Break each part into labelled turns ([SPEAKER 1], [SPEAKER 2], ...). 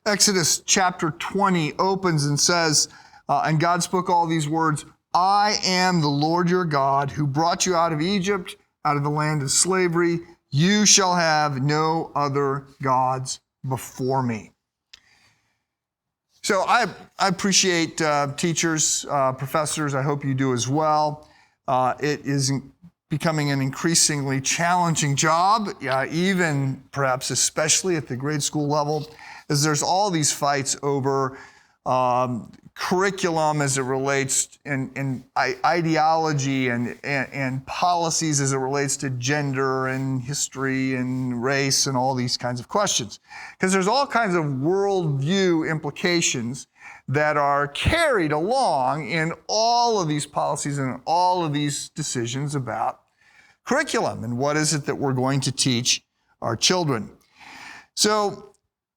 [SPEAKER 1] Exodus chapter 20 opens and says, and God spoke all these words, I am the Lord your God who brought you out of Egypt, out of the land of slavery. You shall have no other gods before me. So I appreciate teachers, professors. I hope you do as well. It is becoming an increasingly challenging job, even perhaps especially at the grade school level, as there's all these fights over curriculum as it relates and ideology and policies as it relates to gender and history and race and all these kinds of questions. Because there's all kinds of worldview implications that are carried along in all of these policies and all of these decisions about curriculum and what is it that we're going to teach our children. So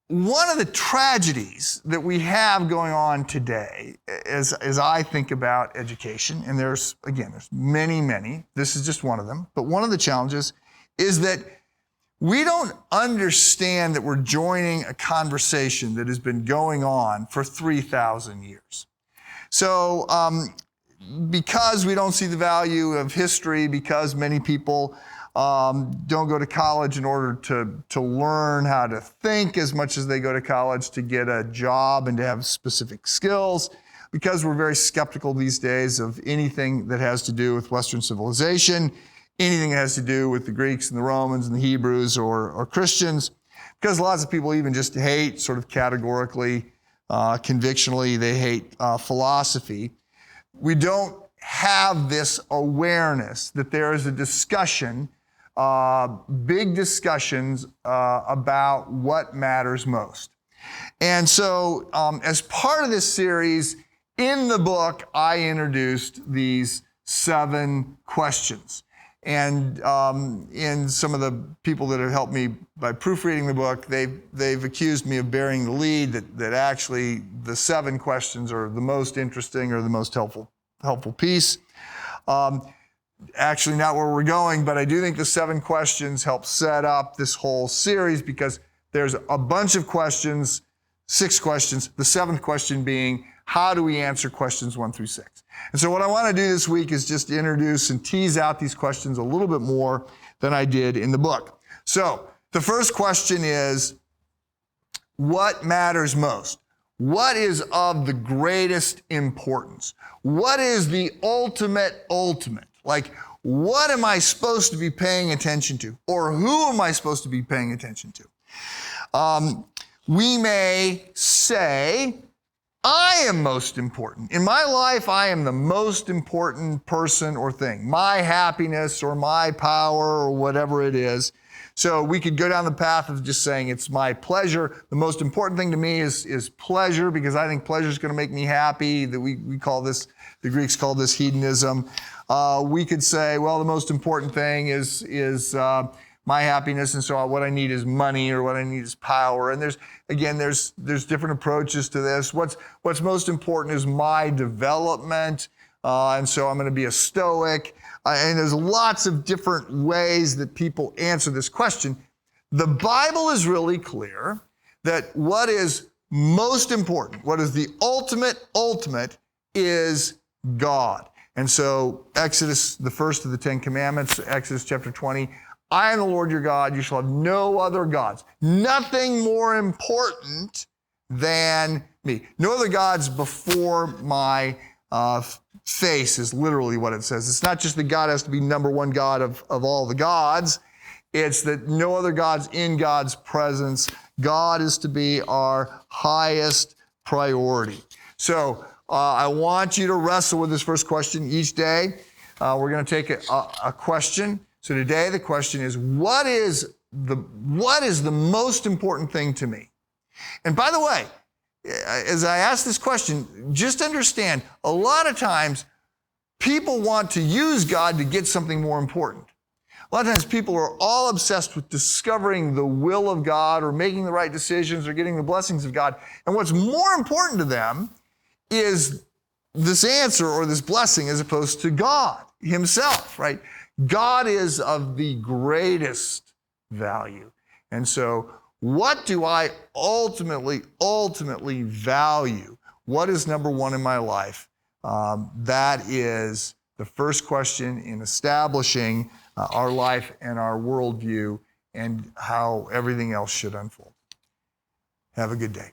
[SPEAKER 1] one of the tragedies that we have going on today, as I think about education, and there's many, this is just one of them, but one of the challenges is that we don't understand that we're joining a conversation that has been going on for 3,000 years. So because we don't see the value of history, because many people don't go to college in order to learn how to think as much as they go to college to get a job and to have specific skills, because we're very skeptical these days of anything that has to do with Western civilization, anything that has to do with the Greeks and the Romans and the Hebrews or Christians, because lots of people even just hate sort of categorically, convictionally, they hate philosophy. We don't have this awareness that there is a discussion, big discussions about what matters most. And so as part of this series, in the book, I introduced these 7 questions. And in some of the people that have helped me by proofreading the book, they've accused me of bearing the lead, that actually the 7 questions are the most interesting or the most helpful piece. Actually not where we're going, but I do think the 7 questions help set up this whole series, because there's a bunch of questions, 6 questions, the 7th question being, how do we answer questions 1 through 6? And so what I want to do this week is just introduce and tease out these questions a little bit more than I did in the book. So the first question is, what matters most? What is of the greatest importance? What is the ultimate? Like, what am I supposed to be paying attention to? Or who am I supposed to be paying attention to? We may say, I am most important. In my life, I am the most important person or thing. My happiness or my power or whatever it is. So we could go down the path of just saying it's my pleasure. The most important thing to me is pleasure, because I think pleasure is going to make me happy. That we call this, the Greeks called this hedonism. We could say, well, the most important thing is my happiness, and so what I need is money, or what I need is power. And there's different approaches to this. What's most important is my development, and so I'm going to be a Stoic. And there's lots of different ways that people answer this question. The Bible is really clear that what is most important, what is the ultimate, is God. And so Exodus, the first of the 10 commandments, Exodus chapter 20, I am the Lord your God, you shall have no other gods. Nothing more important than me. No other gods before my face is literally what it says. It's not just that God has to be number one God of all the gods. It's that no other gods in God's presence. God is to be our highest priority. So I want you to wrestle with this first question each day. We're going to take a question. So today the question is, what is the most important thing to me? And by the way, as I ask this question, just understand, a lot of times people want to use God to get something more important. A lot of times people are all obsessed with discovering the will of God or making the right decisions or getting the blessings of God. And what's more important to them is this answer or this blessing as opposed to God himself, right? God is of the greatest value. And so What do I ultimately value? What is number one in my life? That is the first question in establishing our life and our worldview and how everything else should unfold. Have a good day.